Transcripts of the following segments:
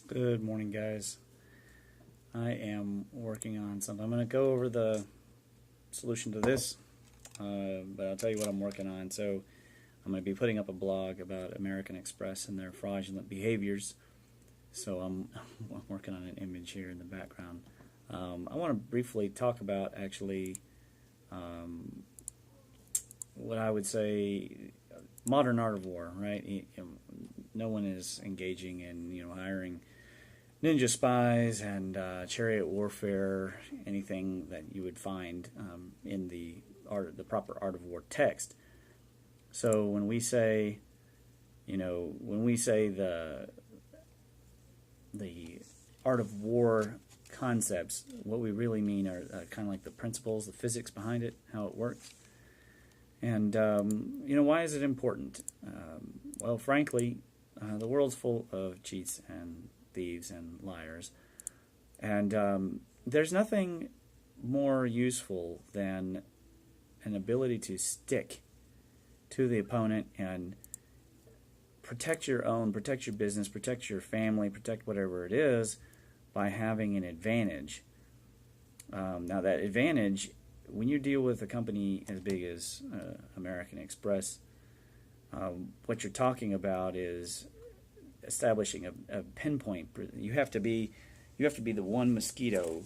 Good morning, guys. I am working on something. I'm going to go over the solution to this, but I'll tell you what I'm working on. So I'm going to be putting up a blog about American Express and their fraudulent behaviors. So I'm working on an image here in the background. I want to briefly talk about actually what I would say modern art of war, right? No one is engaging in hiring ninja spies and chariot warfare, anything that you would find in the proper art of war text. So when we say, the art of war concepts, what we really mean are kind of like the principles, the physics behind it, how it works. And why is it important? Well, frankly, the world's full of cheats and thieves and liars, and there's nothing more useful than an ability to stick to the opponent and protect your business, protect your family, protect whatever it is by having an advantage. Now that advantage, when you deal with a company as big as American Express, what you're talking about is establishing a pinpoint. You have to be the one mosquito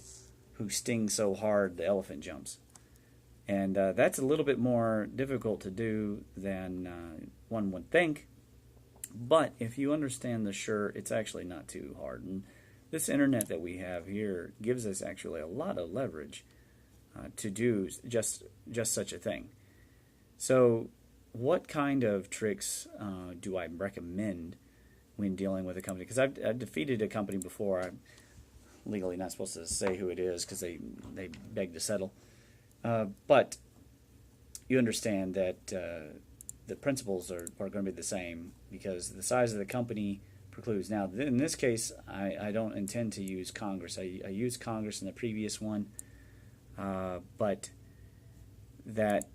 who stings so hard the elephant jumps, and that's a little bit more difficult to do than one would think. But if you understand the it's actually not too hard. And this internet that we have here gives us actually a lot of leverage to do just such a thing. So what kind of tricks do I recommend when dealing with a company? Because I've defeated a company before. I'm legally not supposed to say who it is because they begged to settle. But you understand that the principles are going to be the same because the size of the company precludes. Now, in this case, I don't intend to use Congress. I used Congress in the previous one, but that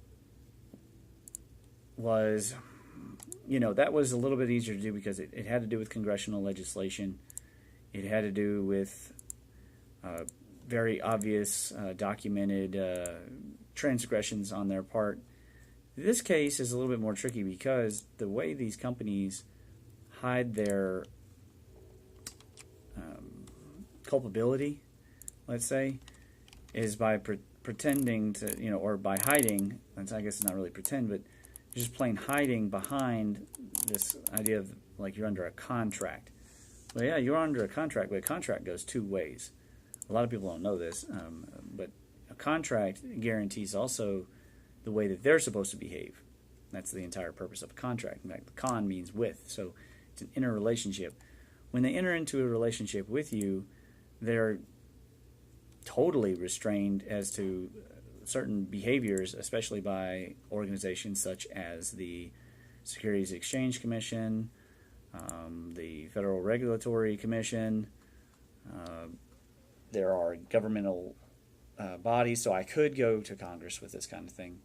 was, that was a little bit easier to do because it had to do with congressional legislation. It had to do with very obvious, documented transgressions on their part. This case is a little bit more tricky because the way these companies hide their culpability, let's say, is by pretending to, or by hiding. I guess it's not really pretend, but just plain hiding behind this idea of like you're under a contract. Well, yeah, you're under a contract, but a contract goes two ways. A lot of people don't know this, but a contract guarantees also the way that they're supposed to behave. That's the entire purpose of a contract. In fact, the con means with, so it's an interrelationship. When they enter into a relationship with you, they're totally restrained as to certain behaviors, especially by organizations such as the Securities Exchange Commission, the Federal Regulatory Commission. There are governmental bodies, so I could go to Congress with this kind of thing.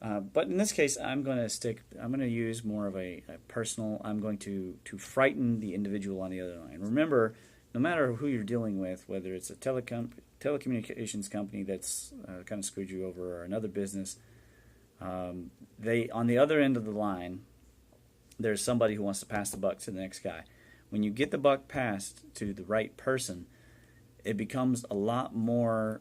But in this case, I'm going to use more of a personal. I'm going to frighten the individual on the other line. Remember, no matter who you're dealing with, whether it's a telecommunications company that's kind of screwed you over, or another business, they on the other end of the line, there's somebody who wants to pass the buck to the next guy. When you get the buck passed to the right person, it becomes a lot more,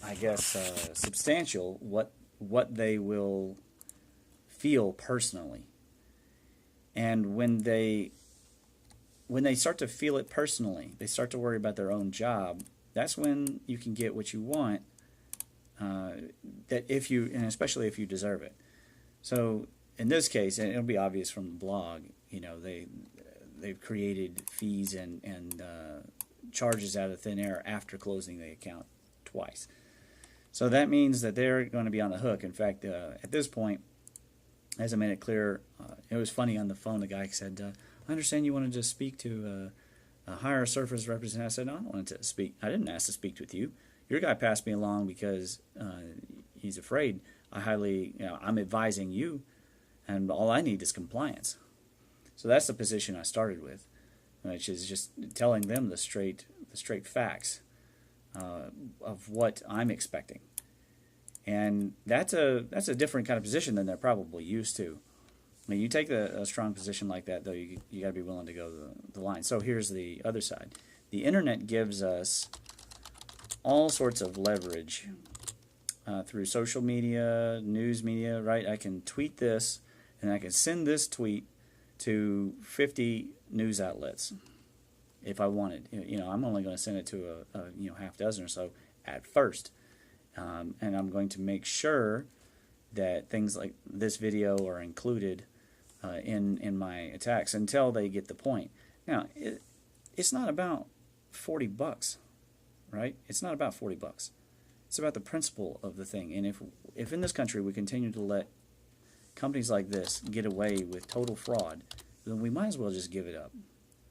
I guess, substantial what they will feel personally. And when they start to feel it personally, they start to worry about their own job. That's when you can get what you want. And especially if you deserve it. So in this case, and it'll be obvious from the blog, they've created fees and charges out of thin air after closing the account twice. So that means that they're going to be on the hook. In fact, at this point, as I made it clear, it was funny on the phone. The guy said, I understand you wanted to speak to a higher surface representative. I said, no, I don't want to speak. I didn't ask to speak with you. Your guy passed me along because he's afraid. I'm advising you, and all I need is compliance. So that's the position I started with. which is just telling them the straight facts of what I'm expecting. And that's a different kind of position than they're probably used to. I mean, you take a strong position like that, though, you got to be willing to go the line. So here's the other side. The internet gives us all sorts of leverage through social media, news media, right? I can tweet this, and I can send this tweet to 50 news outlets if I wanted. You know, I'm only going to send it to a half dozen or so at first. And I'm going to make sure that things like this video are included in my attacks until they get the point. Now, it's not about $40, right? It's not about $40. It's about the principle of the thing. And if in this country we continue to let companies like this get away with total fraud, then we might as well just give it up.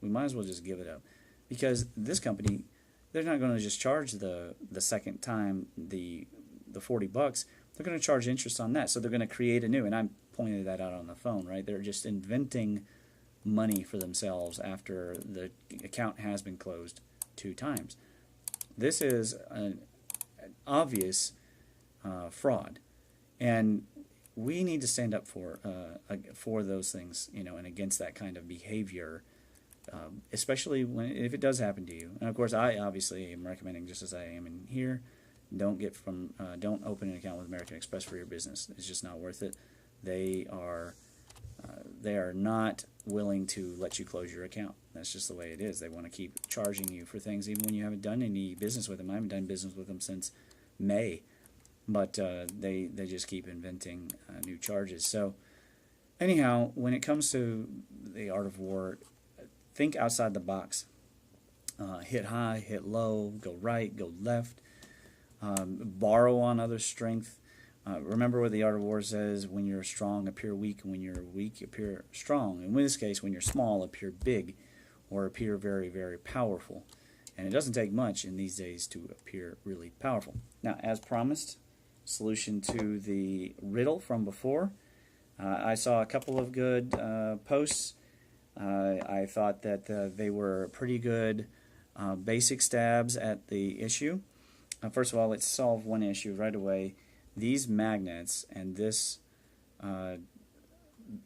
We might as well just give it up. Because this company, they're not going to just charge the second time the $40. They're going to charge interest on that. So they're going to create a new, and I pointed that out on the phone, right? They're just inventing money for themselves after the account has been closed 2 times. This is an obvious fraud, and we need to stand up for those things, you know, and against that kind of behavior. Especially if it does happen to you. And of course, I obviously am recommending, just as I am in here, don't open an account with American Express for your business. It's just not worth it. They are not willing to let you close your account. That's just the way it is. They want to keep charging you for things even when you haven't done any business with them. I haven't done business with them since May, but they just keep inventing new charges. So anyhow, when it comes to the art of war, think outside the box. Hit high, hit low, go right, go left. Borrow on others' strength. Remember what the art of war says: when you're strong, appear weak, and when you're weak, appear strong. In this case, when you're small, appear big, or appear very, very powerful. And it doesn't take much in these days to appear really powerful. Now, as promised, solution to the riddle from before. I saw a couple of good posts. I thought that they were pretty good basic stabs at the issue. First of all, let's solve one issue right away. These magnets and this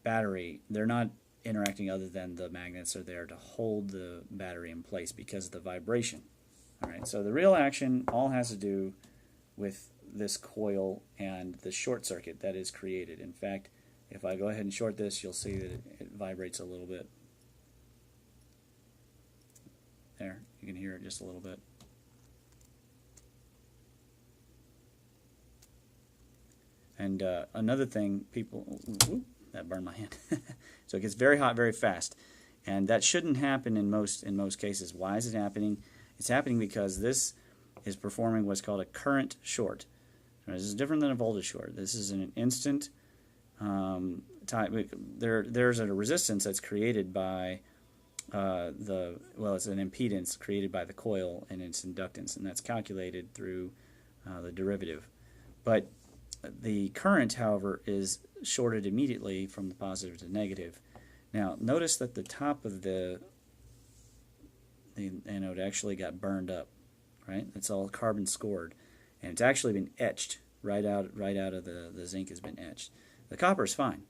battery, they're not interacting other than the magnets are there to hold the battery in place because of the vibration. All right, so the real action all has to do with this coil and the short circuit that is created. In fact, if I go ahead and short this, you'll see that it vibrates a little bit. There, you can hear it just a little bit. And another thing, people, whoop, that burned my hand. So it gets very hot very fast, and that shouldn't happen in most cases. Why is it happening? It's happening because this is performing what's called a current short. This is different than a voltage short. This is an instant time. There's a resistance that's created by it's an impedance created by the coil and its inductance, and that's calculated through the derivative. But the current, however, is shorted immediately from the positive to negative. Now, notice that the top of the anode actually got burned up, right? It's all carbon scored, and it's actually been etched right out of the zinc has been etched. The copper is fine,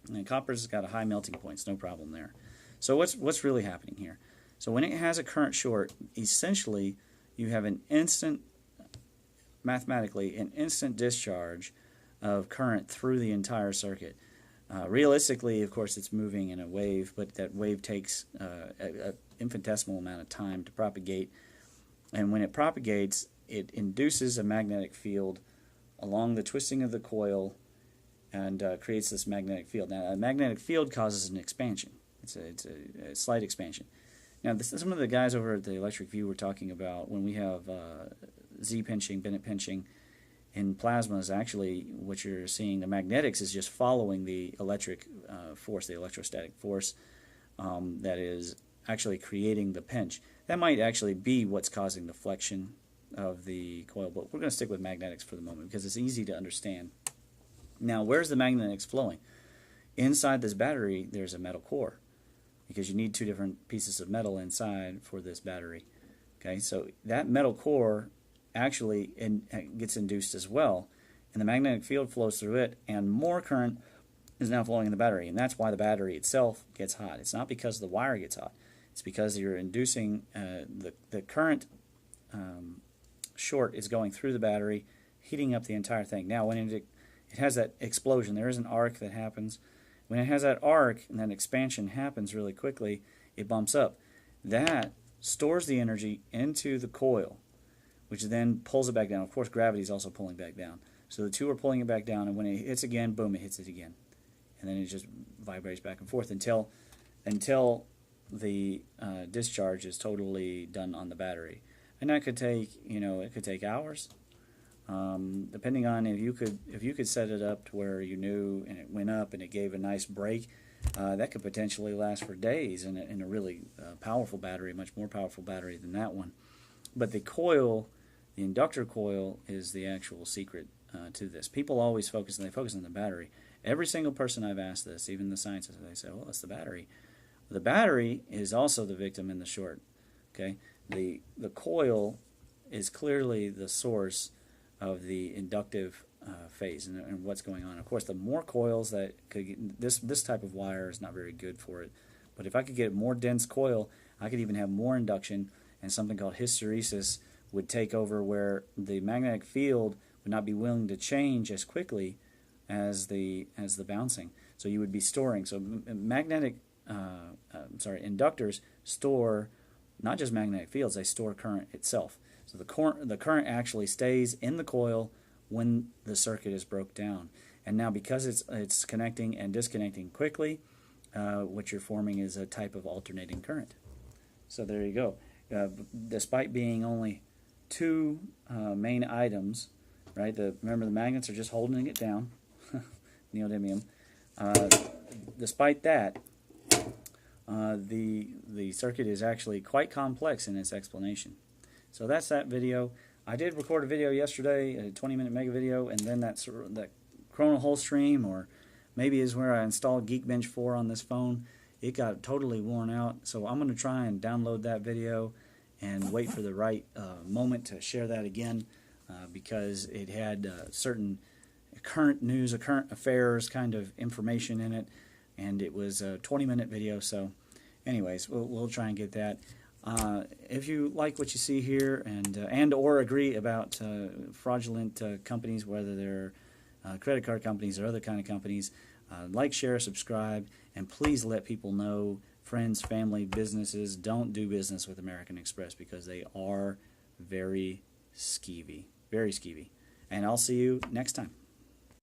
and copper's got a high melting point, so no problem there. So what's really happening here? So when it has a current short, essentially you have an instant, mathematically, an instant discharge of current through the entire circuit. Realistically, of course, it's moving in a wave, but that wave takes an infinitesimal amount of time to propagate. And when it propagates, it induces a magnetic field along the twisting of the coil and creates this magnetic field. Now, a magnetic field causes an expansion. It's a slight expansion. Now, some of the guys over at the Electric View were talking about when we have Z pinching, Bennett pinching in plasmas. Actually, what you're seeing, the magnetics is just following the electric force, the electrostatic force that is actually creating the pinch. That might actually be what's causing the flexion of the coil, but we're going to stick with magnetics for the moment because it's easy to understand. Now, where's the magnetics flowing? Inside this battery, there's a metal core. because you need two different pieces of metal inside for this battery. Okay, so that metal core actually gets induced as well, and the magnetic field flows through it, and more current is now flowing in the battery, and that's why the battery itself gets hot. It's not because the wire gets hot. It's because you're inducing the current short is going through the battery, heating up the entire thing. Now, when it has that explosion, there is an arc that happens. When it has that arc and that expansion happens really quickly, it bumps up. That stores the energy into the coil, which then pulls it back down. Of course, gravity is also pulling back down. So the two are pulling it back down, and when it hits again, boom, it hits it again. And then it just vibrates back and forth until the discharge is totally done on the battery. And that could take, it could take hours, depending on if you could set it up to where you knew and it went up and it gave a nice break. That could potentially last for days in a really powerful battery, much more powerful battery than that one. But the coil, the inductor coil, is the actual secret to this. People always focus on the battery. Every single person I've asked this, even the scientists, they say, well, it's the battery. The battery is also the victim in the short. Okay, the coil is clearly the source of the inductive phase and what's going on. Of course, the more coils that could get, this type of wire is not very good for it. But if I could get a more dense coil, I could even have more induction, and something called hysteresis would take over, where the magnetic field would not be willing to change as quickly as the bouncing. So you would be storing. So inductors store not just magnetic fields; they store current itself. So the current actually stays in the coil when the circuit is broke down. And now, because it's connecting and disconnecting quickly, what you're forming is a type of alternating current. So there you go. Despite being only two main items, right? Remember, the magnets are just holding it down, neodymium. Despite that, the circuit is actually quite complex in its explanation. So that's that video. I did record a video yesterday, a 20-minute mega video, and then that coronal hole stream, or maybe is where I installed Geekbench 4 on this phone. It got totally worn out, so I'm going to try and download that video and wait for the right moment to share that again, because it had certain current news, current affairs kind of information in it, and it was a 20-minute video. So anyways, we'll try and get that. If you like what you see here and or agree about fraudulent companies, whether they're credit card companies or other kind of companies, like, share, subscribe, and please let people know, friends, family, businesses, don't do business with American Express, because they are very skeevy. Very skeevy. And I'll see you next time.